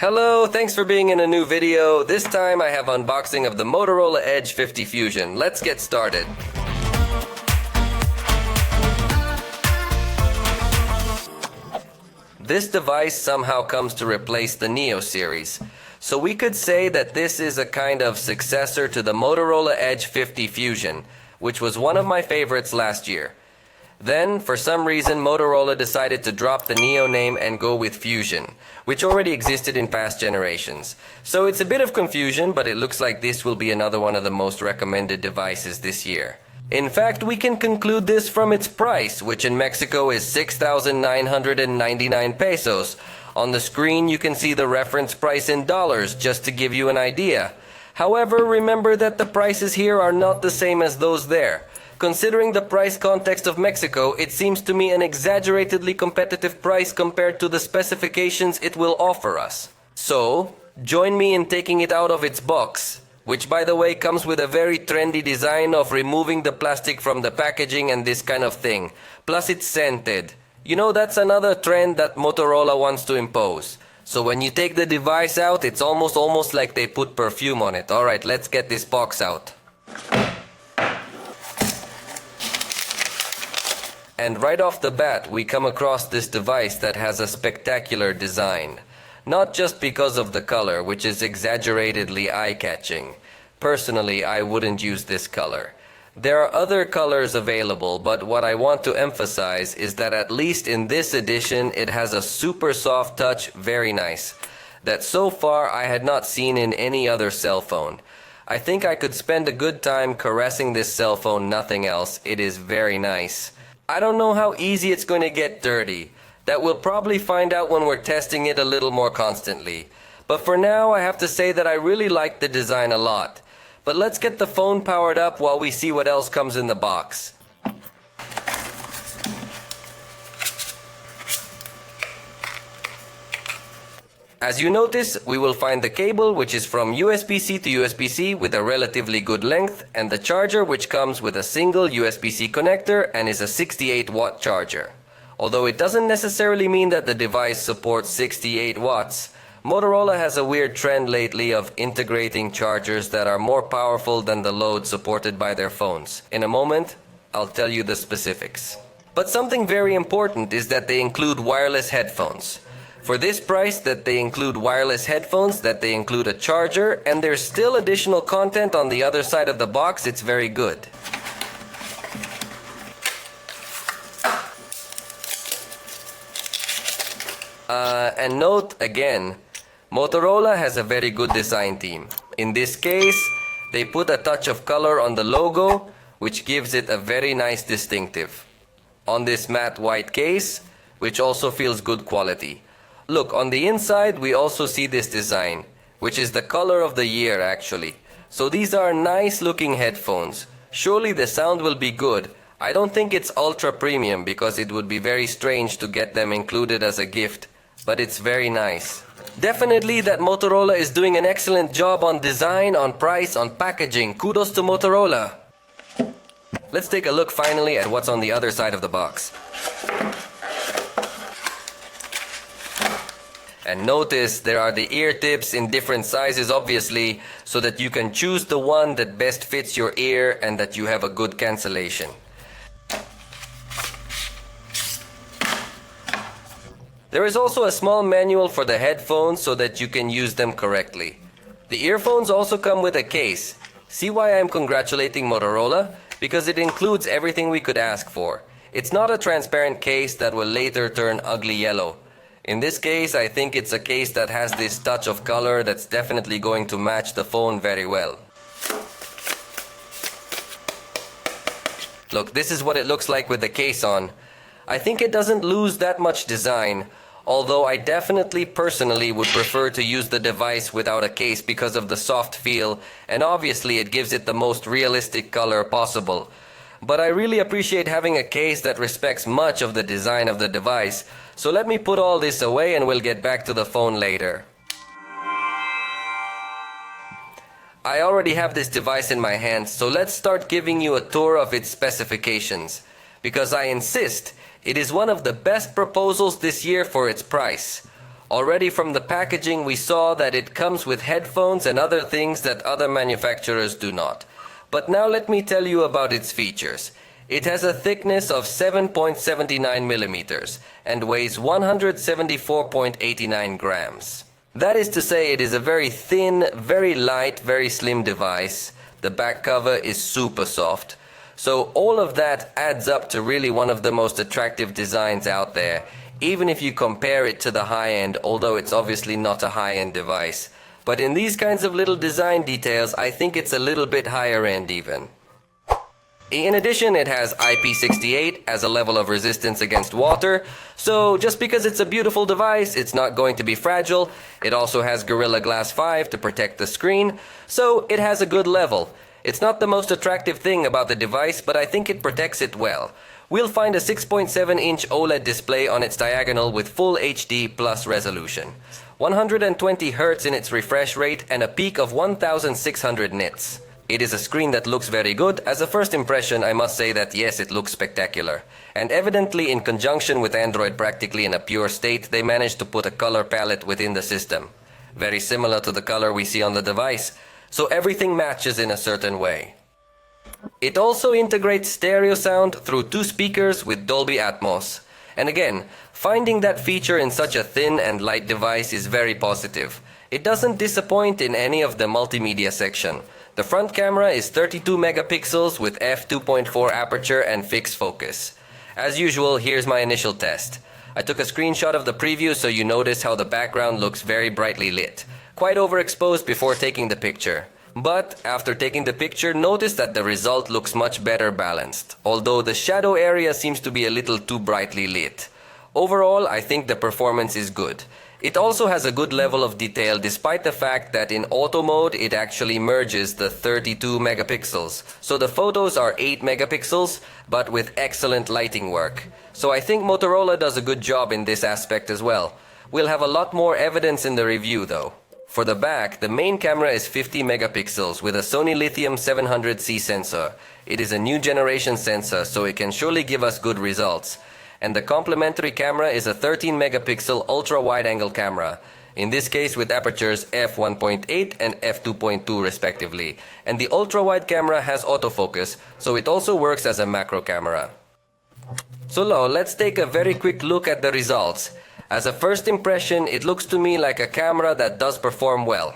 Hello, thanks for being in a new video. This time I have unboxing of the Motorola Edge 50 Fusion. Let's get started. This device somehow comes to replace the Neo series. So we could say that this is a kind of successor to the Motorola Edge 50 Fusion, which was one of my favorites last year. Then, for some reason, Motorola decided to drop the Neo name and go with Fusion, which already existed in past generations. So it's a bit of confusion, but it looks like this will be another one of the most recommended devices this year. In fact, we can conclude this from its price, which in Mexico is 6,999 pesos. On the screen, you can see the reference price in dollars, just to give you an idea. However, remember that the prices here are not the same as those there. Considering the price context of Mexico, it seems to me an exaggeratedly competitive price compared to the specifications it will offer us. So, join me in taking it out of its box, which by the way comes with a very trendy design of removing the plastic from the packaging and this kind of thing. Plus it's scented. You know, that's another trend that Motorola wants to impose. So when you take the device out, it's almost like they put perfume on it. Alright, let's get this box out. And right off the bat, we come across this device that has a spectacular design. Not just because of the color, which is exaggeratedly eye-catching. Personally, I wouldn't use this color. There are other colors available, but what I want to emphasize is that at least in this edition, it has a super soft touch, very nice, that so far I had not seen in any other cell phone. I think I could spend a good time caressing this cell phone, nothing else. It is very nice. I don't know how easy it's going to get dirty. That we'll probably find out when we're testing it a little more constantly. But for now, I have to say that I really like the design a lot. But let's get the phone powered up while we see what else comes in the box. As you notice, we will find the cable, which is from USB-C to USB-C with a relatively good length, and the charger, which comes with a single USB-C connector and is a 68-watt charger. Although it doesn't necessarily mean that the device supports 68 watts, Motorola has a weird trend lately of integrating chargers that are more powerful than the load supported by their phones. In a moment, I'll tell you the specifics. But something very important is that they include wireless headphones. For this price, that they include wireless headphones, that they include a charger, and there's still additional content on the other side of the box, it's very good. And note again, Motorola has a very good design team. In this case, they put a touch of color on the logo, which gives it a very nice distinctive. On this matte white case, which also feels good quality. Look, on the inside we also see this design, which is the color of the year actually. So these are nice looking headphones. Surely the sound will be good. I don't think it's ultra premium because it would be very strange to get them included as a gift, but it's very nice. Definitely that Motorola is doing an excellent job on design, on price, on packaging. Kudos to Motorola. Let's take a look finally at what's on the other side of the box. And notice there are the ear tips in different sizes obviously, so that you can choose the one that best fits your ear and that you have a good cancellation. There is also a small manual for the headphones so that you can use them correctly. The earphones also come with a case. See why I'm congratulating Motorola? Because it includes everything we could ask for. It's not a transparent case that will later turn ugly yellow. In this case, I think it's a case that has this touch of color that's definitely going to match the phone very well. Look, this is what it looks like with the case on. I think it doesn't lose that much design, although I definitely personally would prefer to use the device without a case because of the soft feel, and obviously it gives it the most realistic color possible. But I really appreciate having a case that respects much of the design of the device, so let me put all this away and we'll get back to the phone later. I already have this device in my hands, so let's start giving you a tour of its specifications. Because I insist, it is one of the best proposals this year for its price. Already from the packaging we saw that it comes with headphones and other things that other manufacturers do not. But now let me tell you about its features. It has a thickness of 7.79 millimeters and weighs 174.89 grams. That is to say, it is a very thin, very light, very slim device. The back cover is super soft. So all of that adds up to really one of the most attractive designs out there, even if you compare it to the high-end, although it's obviously not a high-end device. But in these kinds of little design details, I think it's a little bit higher end even. In addition, it has IP68 as a level of resistance against water, so just because it's a beautiful device, it's not going to be fragile. It also has Gorilla Glass 5 to protect the screen, so it has a good level. It's not the most attractive thing about the device, but I think it protects it well. We'll find a 6.7-inch OLED display on its diagonal with full HD plus resolution. 120 Hz in its refresh rate and a peak of 1600 nits. It is a screen that looks very good. As a first impression, I must say that yes, it looks spectacular. And evidently, in conjunction with Android practically in a pure state, they managed to put a color palette within the system. Very similar to the color we see on the device, so everything matches in a certain way. It also integrates stereo sound through 2 speakers with Dolby Atmos. And again, finding that feature in such a thin and light device is very positive. It doesn't disappoint in any of the multimedia section. The front camera is 32 megapixels with f2.4 aperture and fixed focus. As usual, here's my initial test. I took a screenshot of the preview so you notice how the background looks very brightly lit. Quite overexposed before taking the picture. But after taking the picture, notice that the result looks much better balanced, although the shadow area seems to be a little too brightly lit. Overall, I think the performance is good. It also has a good level of detail despite the fact that in auto mode it actually merges the 32 megapixels. So the photos are 8 megapixels but with excellent lighting work. So I think Motorola does a good job in this aspect as well. We'll have a lot more evidence in the review though. For the back, the main camera is 50 megapixels with a Sony Lithium 700C sensor. It is a new generation sensor, so it can surely give us good results. And the complementary camera is a 13 megapixel ultra wide angle camera, in this case with apertures f1.8 and f2.2 respectively. And the ultra wide camera has autofocus, so it also works as a macro camera. So now let's take a very quick look at the results. As a first impression, it looks to me like a camera that does perform well.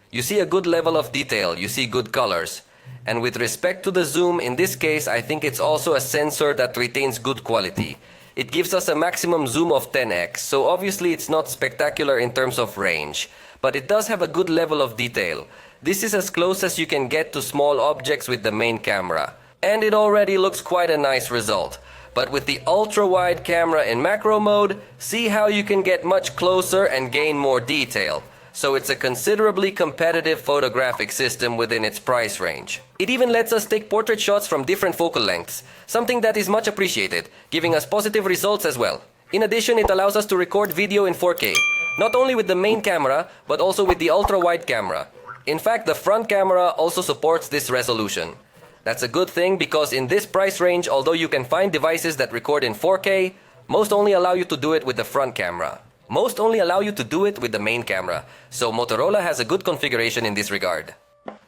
You see a good level of detail, you see good colors. And with respect to the zoom, in this case I think it's also a sensor that retains good quality. It gives us a maximum zoom of 10x, so obviously it's not spectacular in terms of range, but it does have a good level of detail. This is as close as you can get to small objects with the main camera. And it already looks quite a nice result. But with the ultra-wide camera in macro mode, see how you can get much closer and gain more detail. So it's a considerably competitive photographic system within its price range. It even lets us take portrait shots from different focal lengths, something that is much appreciated, giving us positive results as well. In addition, it allows us to record video in 4K, not only with the main camera, but also with the ultra-wide camera. In fact, the front camera also supports this resolution. That's a good thing because in this price range, although you can find devices that record in 4K, most only allow you to do it with the front camera. Most only allow you to do it with the main camera, so Motorola has a good configuration in this regard.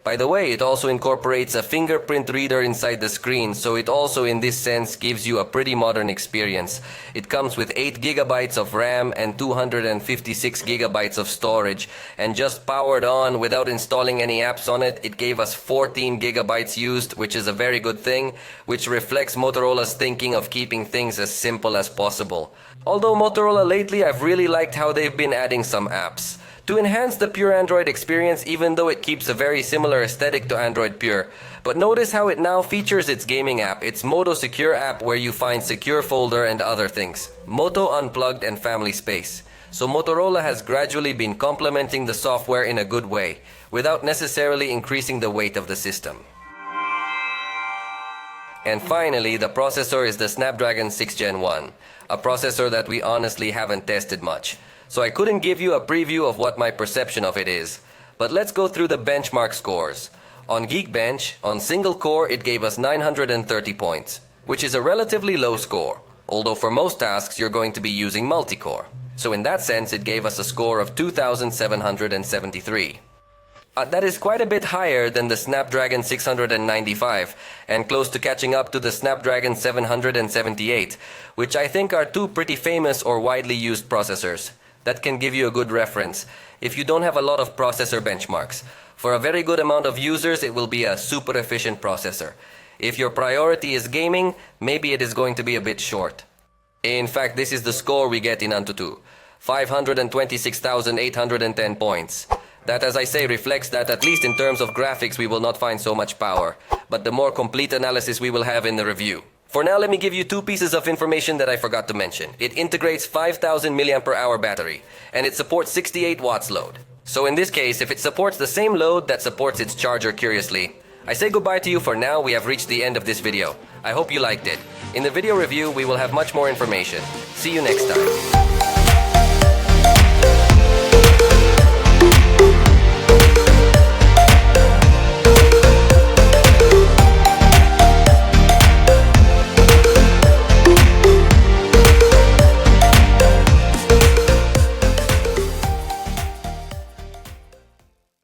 By the way, it also incorporates a fingerprint reader inside the screen, so it also in this sense gives you a pretty modern experience. It comes with 8 GB of RAM and 256 GB of storage, and just powered on without installing any apps on it, it gave us 14 GB used, which is a very good thing, which reflects Motorola's thinking of keeping things as simple as possible. Although Motorola lately I've really liked how they've been adding some apps to enhance the pure Android experience, even though it keeps a very similar aesthetic to Android Pure. But notice how it now features its gaming app, its Moto Secure app where you find Secure Folder and other things, Moto Unplugged and Family Space. So Motorola has gradually been complementing the software in a good way, without necessarily increasing the weight of the system. And finally, the processor is the Snapdragon 6 Gen 1, a processor that we honestly haven't tested much. So I couldn't give you a preview of what my perception of it is. But let's go through the benchmark scores. On Geekbench, on single core it gave us 930 points, which is a relatively low score, although for most tasks you're going to be using multi-core. So in that sense, it gave us a score of 2,773. That is quite a bit higher than the Snapdragon 695 and close to catching up to the Snapdragon 778, which I think are two pretty famous or widely used processors. That can give you a good reference if you don't have a lot of processor benchmarks. For a very good amount of users, it will be a super efficient processor. If your priority is gaming, maybe it is going to be a bit short. In fact, this is the score we get in Antutu: 526,810 points. That, as I say, reflects that at least in terms of graphics we will not find so much power, but the more complete analysis we will have in the review. For now, let me give you two pieces of information that I forgot to mention. It integrates 5,000 mAh battery, and it supports 68 watts load. So in this case, if it supports the same load that supports its charger Curiously, I say goodbye to you for now. We have reached the end of this video. I hope you liked it. In the video review, we will have much more information. See you next time.